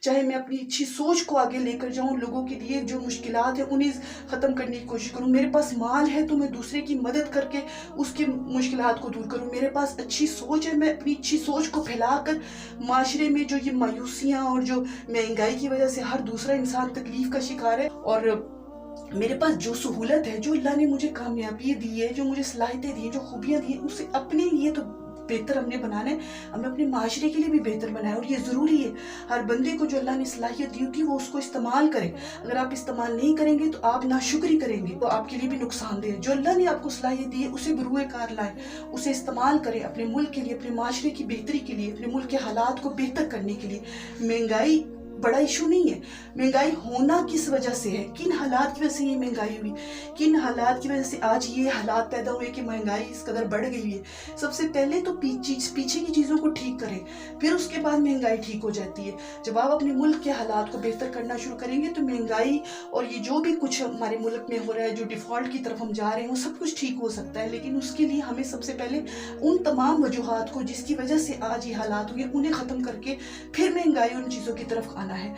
चाहे मैं अपनी अच्छी सोच को आगे लेकर जाऊँ, लोगों के लिए जो मुश्किलात हैं उन्हें ख़त्म करने की कोशिश करूँ। मेरे पास माल है तो मैं दूसरे की मदद करके उसकी मुश्किलात को दूर करूँ। मेरे पास अच्छी सोच है, मैं अपनी अच्छी सोच को फैलाकर माशरे में जो ये मायूसियाँ और जो महंगाई की वजह से हर दूसरा इंसान तकलीफ़ का शिकार है, और मेरे पास जो सहूलत है, जो अल्लाह ने मुझे कामयाबी दी है, जो मुझे सलाहियतें दी हैं, जो खूबियाँ दी हैं, उसे अपने लिए तो बेहतर हमने बनाना है, हमें अपने माशरे के लिए भी बेहतर बनाए। और ये ज़रूरी है, हर बंदे को जो अल्लाह ने सलाहियत दी होती है वो उसको इस्तेमाल करे। अगर आप इस्तेमाल नहीं करेंगे तो आप नाशुक्री करेंगे, तो आपके लिए भी नुकसानदेह है। जो अल्लाह ने आपको सलाहियत दी है उसे बरूए कार लाएं, उसे इस्तेमाल करें अपने मुल्क के लिए, अपने माशरे की बेहतरी के लिए, अपने मुल्क के हालात को बेहतर करने के लिए। महंगाई बड़ा इशू नहीं है, महंगाई होना किस वजह से है, किन हालात की वजह से ये महंगाई हुई, किन हालात की वजह से आज ये हालात पैदा हुए कि महंगाई इस कदर बढ़ गई है। सबसे पहले तो पीछे की चीज़ों को ठीक करें, फिर उसके बाद महंगाई ठीक हो जाती है। जब आप अपने मुल्क के हालात को बेहतर करना शुरू करेंगे तो महंगाई और ये जो भी कुछ हमारे मुल्क में हो रहा है, जो डिफ़ॉल्ट की तरफ हम जा रहे हैं, वो सब कुछ ठीक हो सकता है। लेकिन उसके लिए हमें सबसे पहले उन तमाम वजूहात को जिसकी वजह से आज ये हालात हुए उन्हें ख़त्म करके फिर महंगाई उन चीज़ों की तरफ आना है।